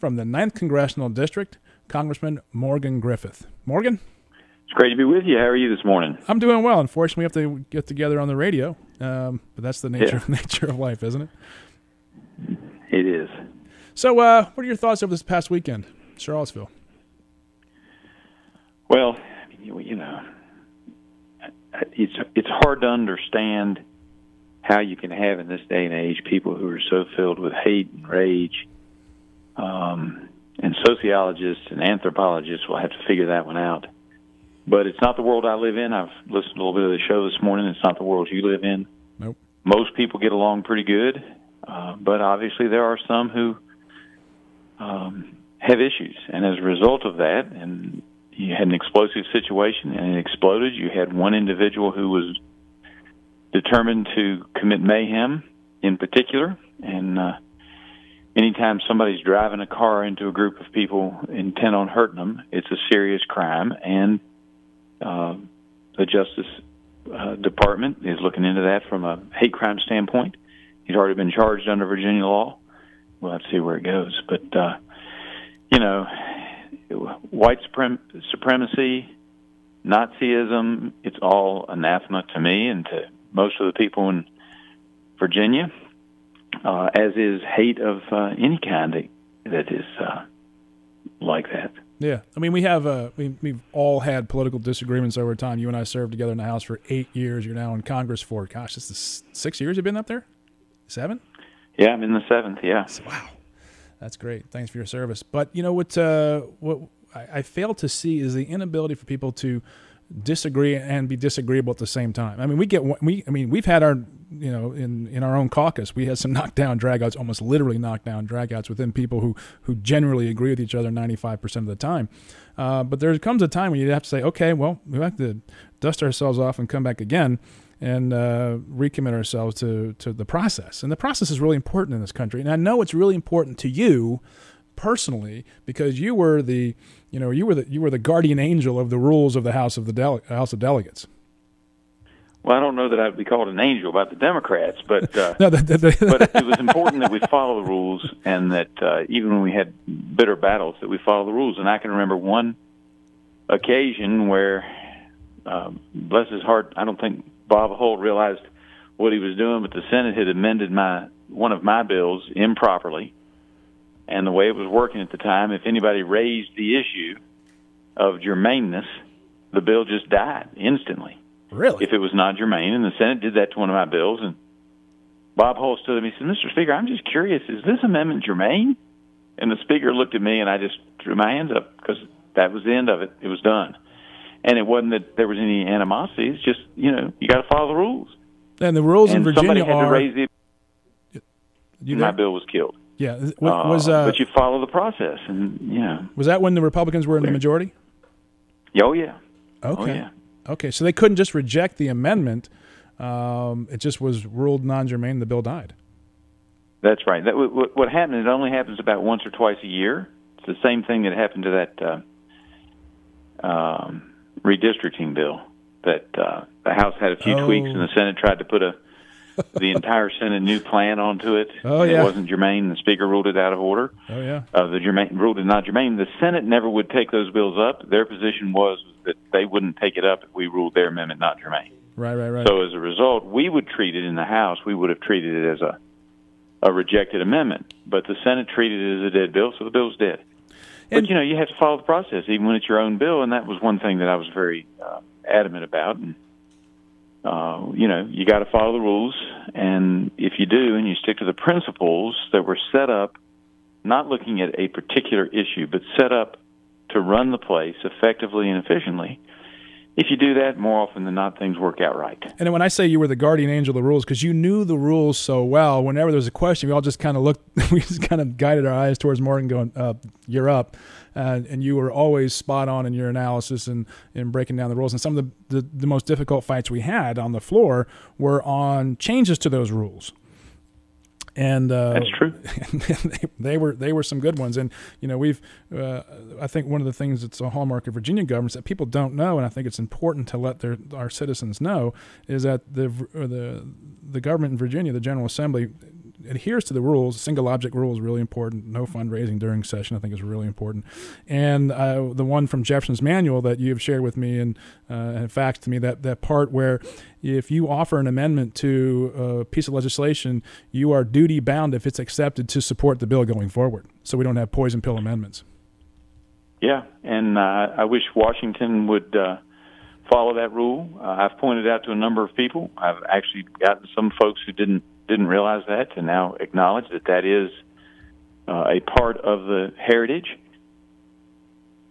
from the 9th Congressional District, Congressman Morgan Griffith. Morgan? It's great to be with you. How are you this morning? I'm doing well. Unfortunately, we have to get together on the radio, but that's the nature of life, isn't it? It is. So what are your thoughts over this past weekend, Charlottesville? Well, you know, it's hard to understand how you can have in this day and age people who are so filled with hate and rage. And sociologists and anthropologists will have to figure that one out. But it's not the world I live in. I've listened to a little bit of the show this morning. It's not the world you live in. Nope. Most people get along pretty good, but obviously there are some who have issues. And as a result of that, and you had an explosive situation and it exploded, you had one individual who was determined to commit mayhem in particular. And anytime somebody's driving a car into a group of people intent on hurting them, it's a serious crime. And the Justice Department is looking into that from a hate crime standpoint. He's already been charged under Virginia law. We'll have to see where it goes. But, you know, white supremacy, Nazism, it's all anathema to me and to most of the people in Virginia, as is hate of any kind that is like that. Yeah, I mean, we've all had political disagreements over time. You and I served together in the House for 8 years. You're now in Congress for, gosh, this is 6 years you've been up there? 7? Yeah, I'm in the 7th, yeah. Wow, that's great. Thanks for your service. But, you know, what I fail to see is the inability for people to disagree and be disagreeable at the same time. I mean, we've had our, you know, in our own caucus, we had some knockdown dragouts, almost literally knockdown dragouts within people who generally agree with each other 95% of the time. But there comes a time when you have to say, okay, well, we have to dust ourselves off and come back again and recommit ourselves to the process. And the process is really important in this country. And I know it's really important to you personally because you were the guardian angel of the rules of the House of Delegates. Well, I don't know that I'd be called an angel about the Democrats, but no, but it was important that we follow the rules, and that even when we had bitter battles, that we follow the rules. And I can remember one occasion where, bless his heart, I don't think Bob Holt realized what he was doing, but the Senate had amended one of my bills improperly. And the way it was working at the time, if anybody raised the issue of germaneness, the bill just died instantly. Really? If it was not germane, and the Senate did that to one of my bills, and Bob Holt stood up and he said, "Mr. Speaker, I'm just curious, is this amendment germane?" And the Speaker looked at me, and I just threw my hands up because that was the end of it. It was done. And it wasn't that there was any animosity. It's just, you know, you got to follow the rules. And the rules in Virginia somebody had to raise the my bill was killed. Yeah, but you follow the process, and you know. Was that when the Republicans were in the majority? Oh yeah. Okay. Oh, yeah. Okay, so they couldn't just reject the amendment; it just was ruled non-germane. The bill died. That's right. What happened? It only happens about once or twice a year. It's the same thing that happened to that redistricting bill. That the House had a few tweaks, and the Senate tried to put the entire Senate new plan onto it. Oh, yeah. It wasn't germane. The Speaker ruled it out of order. Oh, yeah. Ruled it not germane. The Senate never would take those bills up. Their position was that they wouldn't take it up if we ruled their amendment not germane. Right. So as a result, we would treat it in the House. We would have treated it as a rejected amendment. But the Senate treated it as a dead bill, so the bill's dead. But, you know, you have to follow the process, even when it's your own bill, and that was one thing that I was very adamant about. And you know, you got to follow the rules, and if you do and you stick to the principles that were set up, not looking at a particular issue, but set up to run the place effectively and efficiently, if you do that, more often than not, things work out right. And when I say you were the guardian angel of the rules, because you knew the rules so well, whenever there was a question, we all just kind of looked, we just kind of guided our eyes towards Morgan going, you're up. And you were always spot on in your analysis and in breaking down the rules. And some of the most difficult fights we had on the floor were on changes to those rules. And that's true. they were some good ones. And you know, I think one of the things that's a hallmark of Virginia government that people don't know, and I think it's important to let our citizens know, is that the government in Virginia, the General Assembly, adheres to the rules. Single object rule is really important. No fundraising during session, I think, is really important. And the one from Jefferson's manual that you've shared with me and faxed to me, that part where if you offer an amendment to a piece of legislation, you are duty bound, if it's accepted, to support the bill going forward, so we don't have poison pill amendments. Yeah, and I wish Washington would follow that rule. I've pointed out to a number of people. I've actually gotten some folks who didn't realize that to now acknowledge that is a part of the heritage.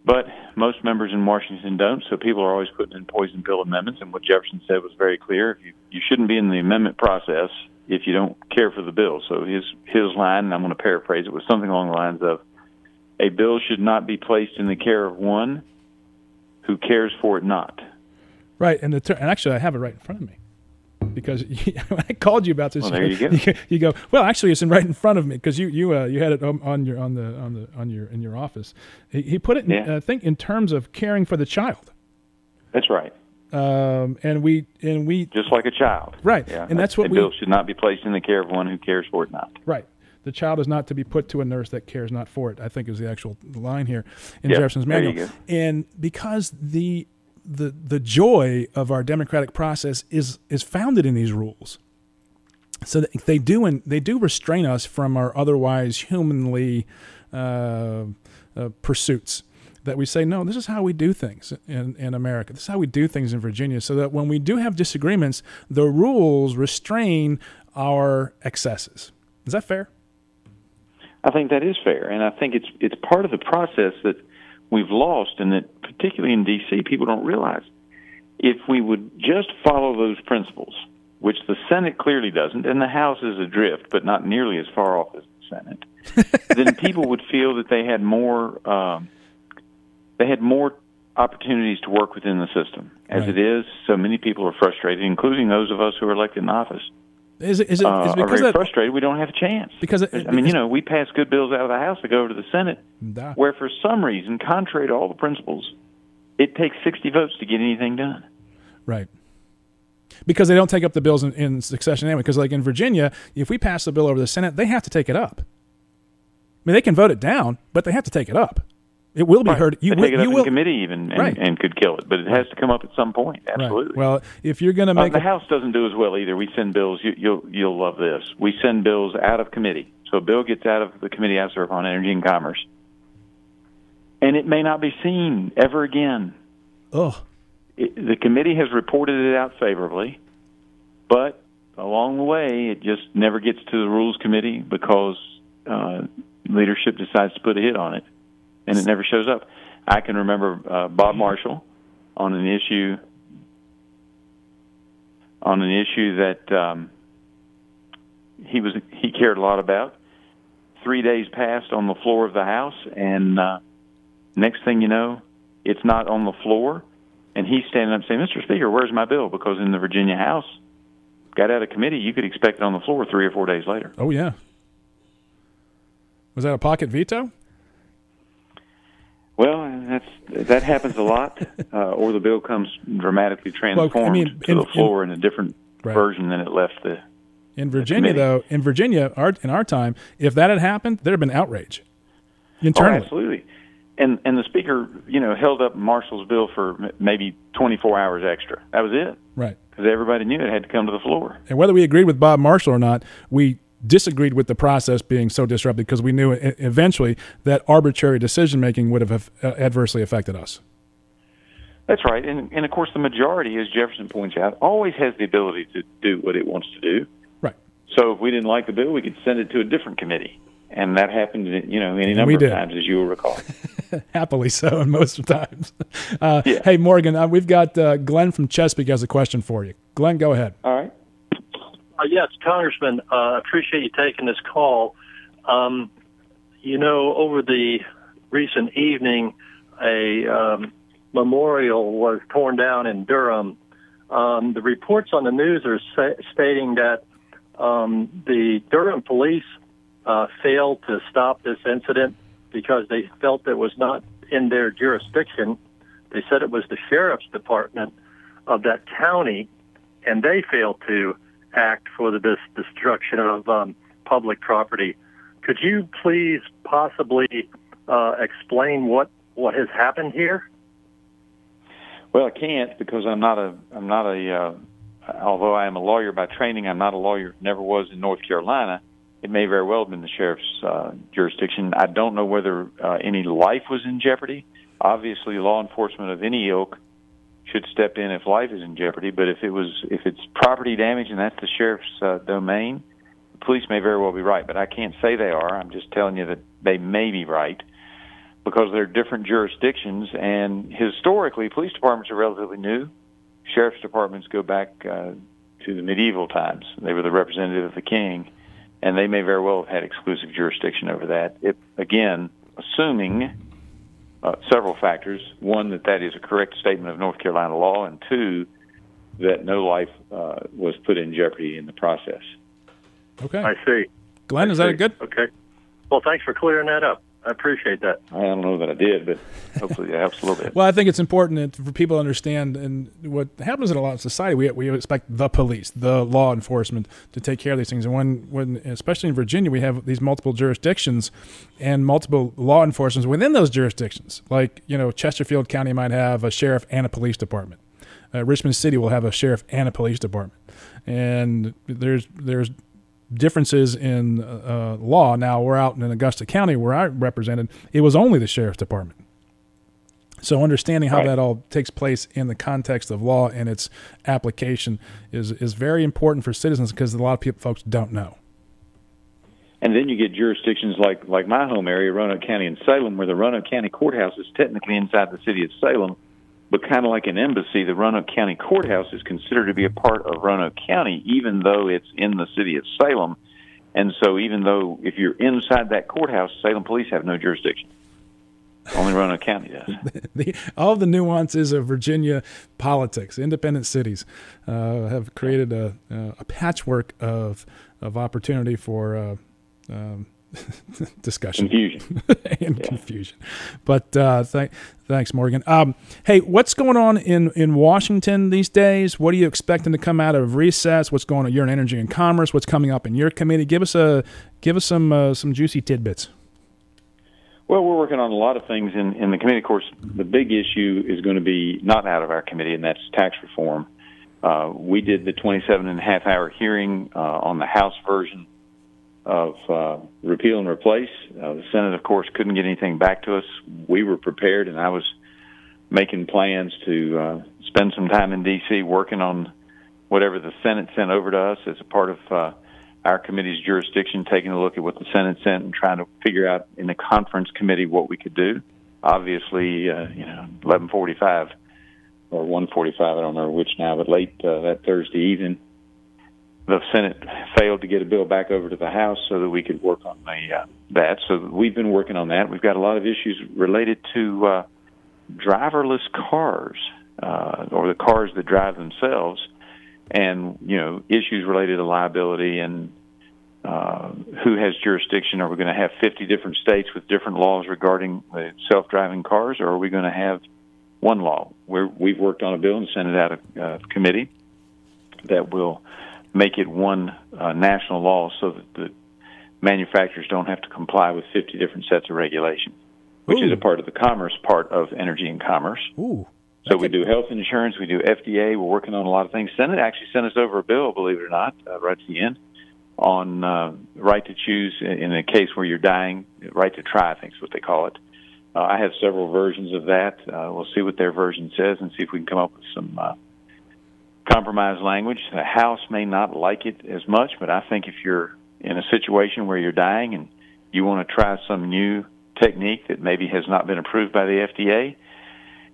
But most members in Washington don't, so people are always putting in poison pill amendments, and what Jefferson said was very clear. You shouldn't be in the amendment process if you don't care for the bill. So his line, and I'm going to paraphrase it, was something along the lines of, a bill should not be placed in the care of one who cares for it not. Right, and actually I have it right in front of me, because when I called you about this, well, there you go. You go, well, actually, it's right in front of me, because you had it in your office. He put it in, I think, in terms of caring for the child. That's right. And we just like a child, right? Yeah, and that's what a bill should not be placed in the care of one who cares for it not. Right. The child is not to be put to a nurse that cares not for it, I think, is the actual line here in Jefferson's manual. There you go. And because the joy of our democratic process is founded in these rules, so that they do restrain us from our otherwise humanly pursuits. That we say, no, this is how we do things in America. This is how we do things in Virginia. So that when we do have disagreements, the rules restrain our excesses. Is that fair? I think that is fair, and I think it's part of the process that we've lost, and that particularly in D.C. people don't realize. If we would just follow those principles, which the Senate clearly doesn't, and the House is adrift, but not nearly as far off as the Senate, then people would feel that they had more opportunities to work within the system. As it is, so many people are frustrated, including those of us who are elected in office. Is it because are very frustrated we don't have a chance. Because we pass good bills out of the House to go over to the Senate, where for some reason, contrary to all the principles, it takes 60 votes to get anything done. Right. Because they don't take up the bills in succession anyway. Because like in Virginia, if we pass the bill over the Senate, they have to take it up. I mean, they can vote it down, but they have to take it up. It will be heard. They take it up in committee even and could kill it, but it has to come up at some point. Absolutely. Right. Well, if you're going to make the House doesn't do as well either. We send bills. You'll love this. We send bills out of committee. So a bill gets out of the committee I serve on, Energy and Commerce, and it may not be seen ever again. Oh. The committee has reported it out favorably, but along the way, it just never gets to the Rules Committee because leadership decides to put a hit on it. And it never shows up. I can remember Bob Marshall on an issue that he cared a lot about. 3 days passed on the floor of the House, and next thing you know, it's not on the floor, and he's standing up saying, "Mr. Speaker, where's my bill?" Because in the Virginia House, got out of committee, you could expect it on the floor 3 or 4 days later. Oh yeah. Was that a pocket veto? Well, that happens a lot, or the bill comes dramatically transformed to the floor in a different version than it left the. In Virginia, though, in our time, if that had happened, there'd have been outrage internally. Oh, absolutely, and the speaker, held up Marshall's bill for maybe 24 hours extra. That was it, right? Because everybody knew it had to come to the floor. And whether we agreed with Bob Marshall or not, we disagreed with the process being so disrupted because we knew eventually that arbitrary decision-making would have adversely affected us. That's right. And of course, the majority, as Jefferson points out, always has the ability to do what it wants to do. Right. So if we didn't like the bill, we could send it to a different committee. And that happened, any number of times, as you will recall. Happily so, and most of the times. Yeah. Hey, Morgan, we've got Glenn from Chesapeake has a question for you. Glenn, go ahead. All right. Yes, Congressman, appreciate you taking this call. Over the recent evening, a memorial was torn down in Durham. The reports on the news are stating that the Durham police failed to stop this incident because they felt it was not in their jurisdiction. They said it was the sheriff's department of that county, and they failed to act for the destruction of public property. Could you please possibly explain what has happened here? Well, I can't because I'm not a although I am a lawyer by training, I'm not a lawyer, never was in North Carolina. It may very well have been the sheriff's jurisdiction. I don't know whether any life was in jeopardy. Obviously, law enforcement of any ilk should step in if life is in jeopardy, but if it's property damage and that's the sheriff's domain, the police may very well be right, but I can't say they are. I'm just telling you that they may be right because they're different jurisdictions, and historically, police departments are relatively new. Sheriff's departments go back to the medieval times. They were the representative of the king, and they may very well have had exclusive jurisdiction over that. Again, assuming several factors. One, that is a correct statement of North Carolina law, and two, that no life was put in jeopardy in the process. Okay. I see. Glenn, is that good? Okay. Well, thanks for clearing that up. I appreciate that. I don't know that I did, but hopefully it helps a little bit. Well, I think it's important for people to understand, and what happens in a lot of society, we expect the police, the law enforcement, to take care of these things. And when especially in Virginia, we have these multiple jurisdictions and multiple law enforcement within those jurisdictions. Like, Chesterfield County might have a sheriff and a police department. Richmond City will have a sheriff and a police department. And there's differences in law. Now, we're out in Augusta County where I represented, it was only the sheriff's department. So understanding how that all takes place in the context of law and its application is very important for citizens because a lot of folks don't know. And then you get jurisdictions like my home area, Roanoke County and Salem, where the Roanoke County Courthouse is technically inside the city of Salem, but kind of like an embassy, the Roanoke County Courthouse is considered to be a part of Roanoke County, even though it's in the city of Salem. And so even though if you're inside that courthouse, Salem police have no jurisdiction. Only Roanoke County does. All the nuances of Virginia politics, independent cities, have created a patchwork of opportunity for discussion, confusion, and confusion. But thanks, Morgan. Hey, what's going on in Washington these days? What are you expecting to come out of recess? What's going on? You're in Energy and Commerce. What's coming up in your committee? Give us some juicy tidbits. Well, we're working on a lot of things in the committee. Of course, the big issue is going to be not out of our committee, and that's tax reform. We did the 27.5-hour hearing on the House version of repeal and replace. The Senate, of course, couldn't get anything back to us. We were prepared, and I was making plans to spend some time in D.C. working on whatever the Senate sent over to us as a part of our committee's jurisdiction, taking a look at what the Senate sent and trying to figure out in the conference committee what we could do. Obviously, 11:45 or 1:45, I don't remember which now, but late that Thursday evening, the Senate failed to get a bill back over to the House so that we could work on that. So we've been working on that. We've got a lot of issues related to driverless cars or the cars that drive themselves, and issues related to liability and who has jurisdiction. Are we going to have 50 different states with different laws regarding self-driving cars, or are we going to have one law? We've worked on a bill and sent it out of committee that will make it one national law so that the manufacturers don't have to comply with 50 different sets of regulations, which is a part of the commerce part of Energy and Commerce. Ooh. So we do health insurance, we do FDA, we're working on a lot of things. Senate actually sent us over a bill, believe it or not, right at the end, on right to choose in a case where you're dying, right to try, I think is what they call it. I have several versions of that. We'll see what their version says and see if we can come up with some compromise language. The House may not like it as much, but I think if you're in a situation where you're dying and you want to try some new technique that maybe has not been approved by the FDA,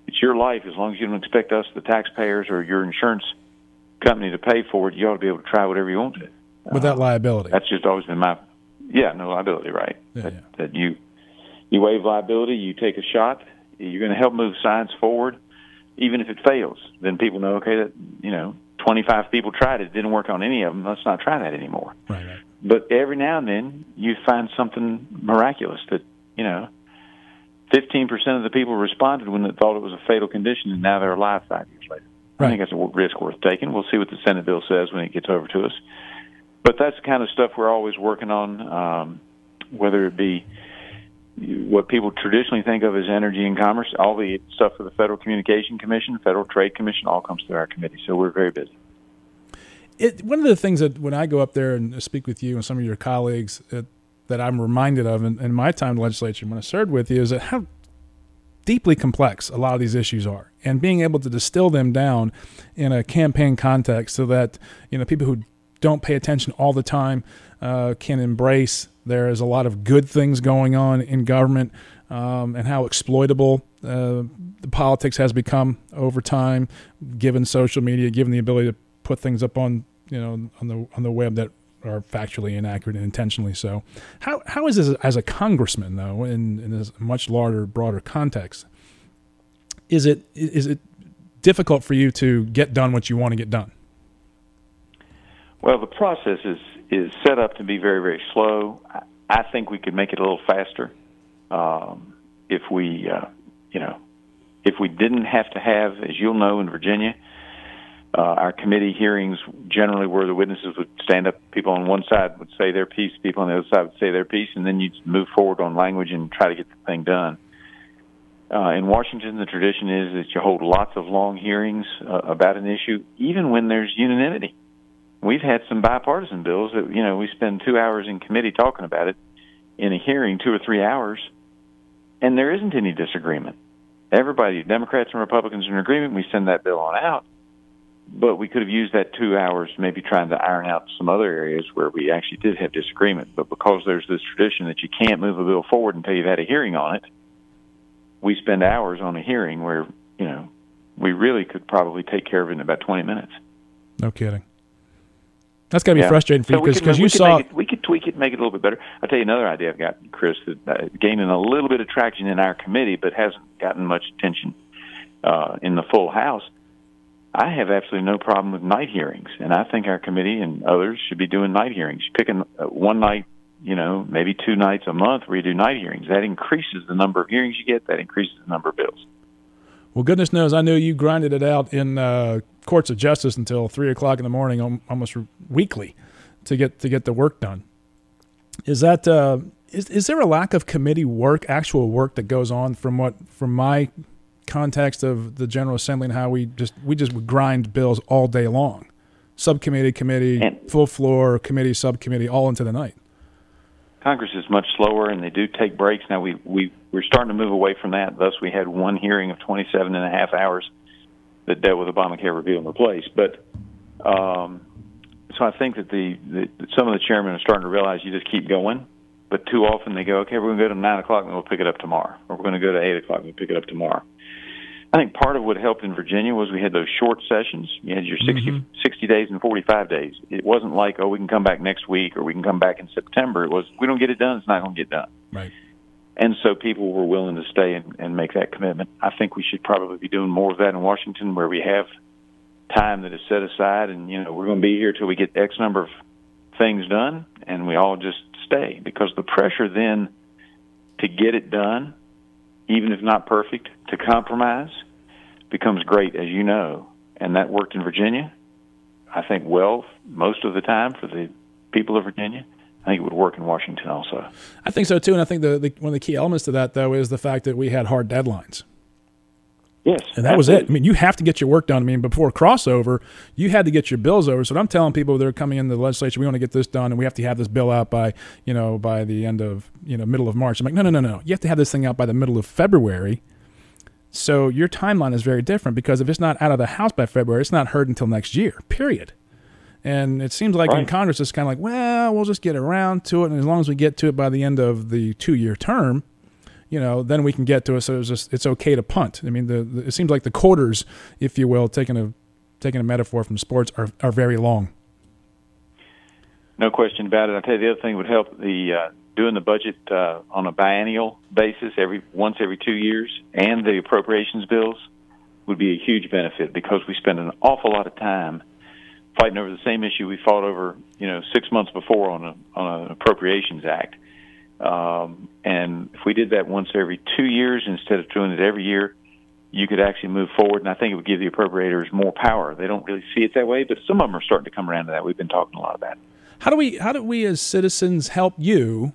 it's your life. As long as you don't expect us, the taxpayers, or your insurance company to pay for it, you ought to be able to try whatever you want to. Without liability. That's just always been no liability, right? That you waive liability, you take a shot, you're going to help move science forward. Even if it fails, then people know, okay, that 25 people tried it, didn't work on any of them. Let's not try that anymore. Right. But every now and then you find something miraculous that 15% of the people responded when they thought it was a fatal condition, and now they're alive 5 years later. Right. I think that's a risk worth taking. We'll see what the Senate bill says when it gets over to us. But that's the kind of stuff we're always working on, whether it be what people traditionally think of as energy and commerce, all the stuff for the Federal Communication Commission, Federal Trade Commission, all comes through our committee. So we're very busy. One of the things that when I go up there and speak with you and some of your colleagues that I'm reminded of in my time in the legislature when I served with you is that how deeply complex a lot of these issues are, and being able to distill them down in a campaign context so that people who don't pay attention all the time can embrace there is a lot of good things going on in government, and how exploitable the politics has become over time, given social media, given the ability to put things up on on the web that are factually inaccurate and intentionally so. How is this as a congressman though, in this much larger, broader context? Is it difficult for you to get done what you want to get done? Well, the process is set up to be very, very slow. I think we could make it a little faster if we didn't have to have, as you'll know, in Virginia, our committee hearings generally where the witnesses would stand up, people on one side would say their piece, people on the other side would say their piece, and then you'd move forward on language and try to get the thing done. In Washington, the tradition is that you hold lots of long hearings about an issue, even when there's unanimity. We've had some bipartisan bills that, we spend 2 hours in committee talking about it, in a hearing 2 or 3 hours, and there isn't any disagreement. Everybody, Democrats and Republicans, are in agreement. We send that bill on out. But we could have used that 2 hours maybe trying to iron out some other areas where we actually did have disagreement. But because there's this tradition that you can't move a bill forward until you've had a hearing on it, we spend hours on a hearing where, we really could probably take care of it in about 20 minutes. No kidding. That's got to be frustrating for you because you saw... We could tweak it, make it a little bit better. I'll tell you another idea I've got, Chris, that gaining a little bit of traction in our committee but hasn't gotten much attention in the full House. I have absolutely no problem with night hearings, and I think our committee and others should be doing night hearings. Picking one night, maybe 2 nights a month where you do night hearings. That increases the number of hearings you get. That increases the number of bills. Well, goodness knows, I knew you grinded it out in courts of justice until 3 o'clock in the morning, almost weekly, to get the work done. Is that is there a lack of committee work, actual work that goes on from my context of the General Assembly and how we just would grind bills all day long, subcommittee, committee, full floor, committee, subcommittee, all into the night? Congress is much slower, and they do take breaks. Now we're starting to move away from that. Thus, we had one hearing of 27 and a half hours that dealt with Obamacare repeal and replace. But so I think that some of the chairmen are starting to realize you just keep going. But too often they go, okay, we're going to go to 9 o'clock and we'll pick it up tomorrow, or we're going to go to 8 o'clock and we'll pick it up tomorrow. I think part of what helped in Virginia was we had those short sessions. You had your 60 days and 45 days. It wasn't like, we can come back next week or we can come back in September. It was, we don't get it done, it's not going to get done. Right. And so people were willing to stay and make that commitment. I think we should probably be doing more of that in Washington, where we have time that is set aside, and we're going to be here till we get X number of things done, and we all just stay, because the pressure then to get it done, even if not perfect, to compromise becomes great, as you know. And that worked in Virginia, I think, well, most of the time for the people of Virginia. I think it would work in Washington also. I think so, too. And I think one of the key elements to that, though, is the fact that we had hard deadlines. Yes. And that was it. I mean, you have to get your work done. I mean, before crossover, you had to get your bills over. So I'm telling people that are coming into the legislature, we want to get this done, and we have to have this bill out by the end of, middle of March. I'm like, no. You have to have this thing out by the middle of February. So your timeline is very different, because if it's not out of the House by February, it's not heard until next year, period. And it seems like in Congress, it's kind of like, well, we'll just get around to it. And as long as we get to it by the end of the 2-year term, then we can get to it. So it's okay to punt. I mean, it seems like the quarters, if you will, taking a metaphor from sports, are very long. No question about it. I'll tell you, the other thing would help doing the budget on a biennial basis once every 2 years, and the appropriations bills would be a huge benefit, because we spend an awful lot of time fighting over the same issue we fought over, 6 months before on an Appropriations Act. And if we did that once every 2 years instead of doing it every year, you could actually move forward, and I think it would give the appropriators more power. They don't really see it that way, but some of them are starting to come around to that. We've been talking a lot about it. How do we as citizens help you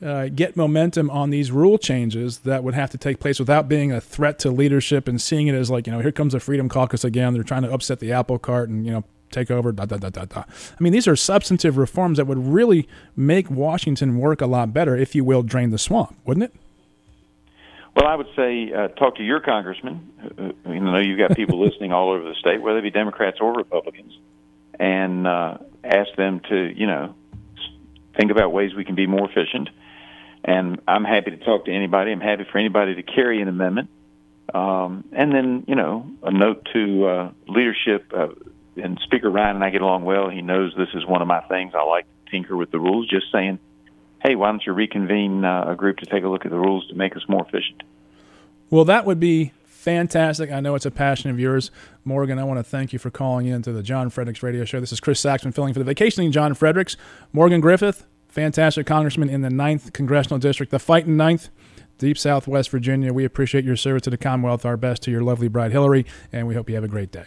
get momentum on these rule changes that would have to take place without being a threat to leadership and seeing it as like, here comes the Freedom Caucus again. They're trying to upset the apple cart and, take over, I mean, these are substantive reforms that would really make Washington work a lot better, if you will, drain the swamp, wouldn't it? Well, I would say talk to your congressman. You know, you've got people listening all over the state, whether they be Democrats or Republicans, and ask them to, think about ways we can be more efficient. And I'm happy to talk to anybody. I'm happy for anybody to carry an amendment. And then, a note to leadership. And Speaker Ryan and I get along well. He knows this is one of my things. I like to tinker with the rules. Just saying, hey, why don't you reconvene a group to take a look at the rules to make us more efficient? Well, that would be fantastic. I know it's a passion of yours. Morgan, I want to thank you for calling in to the John Fredericks Radio Show. This is Chris Saxman filling for the vacationing John Fredericks. Morgan Griffith, fantastic congressman in the 9th Congressional District, the fighting 9th, Deep South West Virginia. We appreciate your service to the Commonwealth. Our best to your lovely bride, Hillary, and we hope you have a great day.